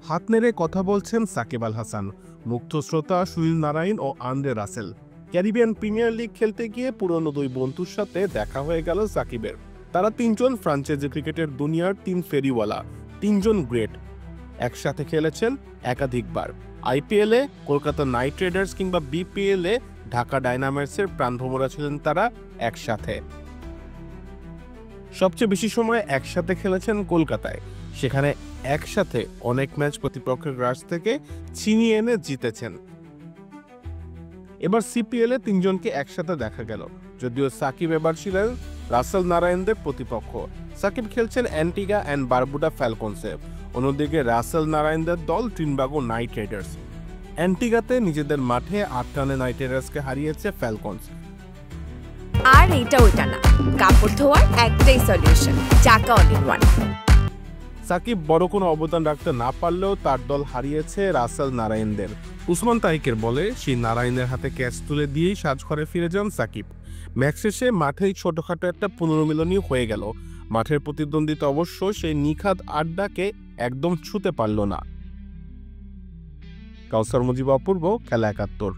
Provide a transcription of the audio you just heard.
হাত নেড়ে কথা বলছেন সাকিব আল হাসান, মুগ্ধ শ্রোতা সুনীল নারায়ণ ও Andre Russell. Caribbean Premier League খেলতে গিয়ে পুরনো দুই বন্ধুর সাথে দেখা হয়ে গেল সাকিবের। তারা তিনজন ফ্রাঞ্চাইজি ক্রিকেটের দুনিয়ার তিন ফেরিওয়ালা, তিনজন গ্রেট। একসাথে খেলেছেন একাধিকবার। আইপিএলে কলকাতা নাইট রাইডার্স কিংবা বিপিএলে ঢাকা ডায়নামাইটসের প্রাণভ্রমরা ছিলেন তারা একসাথে। সবচেয়ে বেশি সময় একসাথে খেলেছেন কলকাতায়, সেখানে একসাথে অনেক ম্যাচ প্রতিপক্ষের গ্রাস থেকে ছিনিয়ে এনে জিতেছেন। এবার সিপিএলে তিনজনকে একসাথে দেখা গেল, যদিও সাকিব এবার ছিলেন রাসেল নারায়ণদের প্রতিপক্ষ। সাকিব খেলছেন অ্যান্টিগা অ্যান্ড বারবুডা ফ্যালকনসে, অন্যদিকে রাসেল নারায়ণদের দল ট্রিনবাগো নাইট রাইডার্স। অ্যান্টিগাতে নিজেদের মাঠে ৮ রানে নাইট রাইডার্সকে হারিয়েছে ফ্যালকনস। আর এটা ওইটা না, কাপড় ধোয়ার একটাই সলিউশন, চাকা অল ইন ওয়ান। সাকিব বড় কোনো অবদান রাখতে না পারলেও তার দল হারিয়েছে রাসেল নারায়ণদের। উসমান তাহিকের বলে সেই নারায়ণের হাতে ক্যাচ তুলে দিয়েই সাজঘরে ফিরে যান সাকিব। ম্যাচ শেষে মাঠেই ছোটখাটো একটা পুনর্মিলনী হয়ে গেল। মাঠের প্রতিদ্বন্দ্বিতা অবশ্য সেই নিখাদ আড্ডাকে একদম ছুঁতে পারল না। কাউসার মুজিব, অপূর্ব, খেলা ৭১।